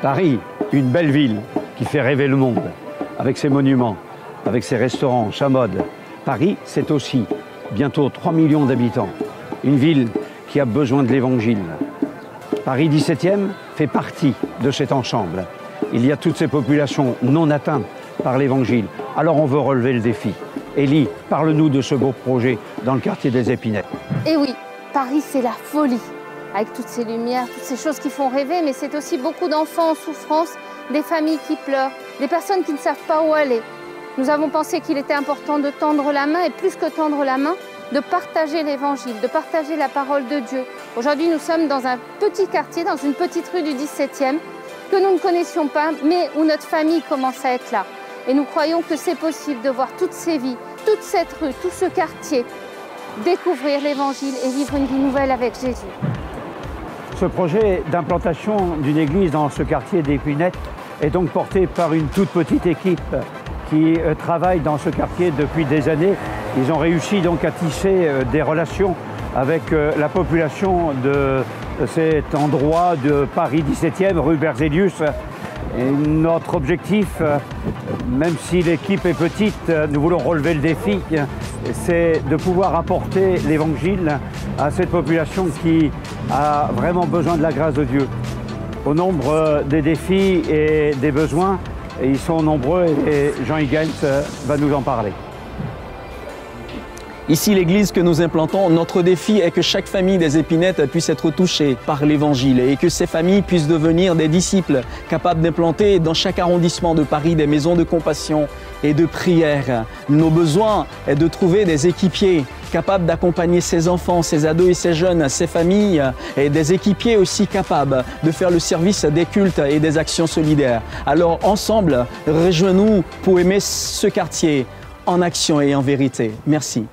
Paris, une belle ville qui fait rêver le monde, avec ses monuments, avec ses restaurants, Chamode. Paris, c'est aussi bientôt 3 millions d'habitants, une ville qui a besoin de l'Évangile. Paris 17e fait partie de cet ensemble. Il y a toutes ces populations non atteintes par l'Évangile. Alors on veut relever le défi. Élie, parle-nous de ce beau projet dans le quartier des Épinettes. Eh oui, Paris, c'est la folie. Avec toutes ces lumières, toutes ces choses qui font rêver, mais c'est aussi beaucoup d'enfants en souffrance, des familles qui pleurent, des personnes qui ne savent pas où aller. Nous avons pensé qu'il était important de tendre la main, et plus que tendre la main, de partager l'Évangile, de partager la parole de Dieu. Aujourd'hui, nous sommes dans un petit quartier, dans une petite rue du 17e, que nous ne connaissions pas, mais où notre famille commence à être là. Et nous croyons que c'est possible de voir toutes ces vies, toute cette rue, tout ce quartier, découvrir l'Évangile et vivre une vie nouvelle avec Jésus. Ce projet d'implantation d'une église dans ce quartier d'Épinettes est donc porté par une toute petite équipe qui travaille dans ce quartier depuis des années. Ils ont réussi donc à tisser des relations avec la population de cet endroit de Paris 17e, rue Berzelius. Et notre objectif, même si l'équipe est petite, nous voulons relever le défi, c'est de pouvoir apporter l'Évangile à cette population qui a vraiment besoin de la grâce de Dieu. Au nombre des défis et des besoins, ils sont nombreux et Jean Higgins va nous en parler. Ici, l'église que nous implantons, notre défi est que chaque famille des Épinettes puisse être touchée par l'Évangile et que ces familles puissent devenir des disciples capables d'implanter dans chaque arrondissement de Paris des maisons de compassion et de prière. Nos besoins est de trouver des équipiers capables d'accompagner ces enfants, ces ados et ces jeunes, ces familles, et des équipiers aussi capables de faire le service des cultes et des actions solidaires. Alors ensemble, rejoins-nous pour aimer ce quartier en action et en vérité. Merci.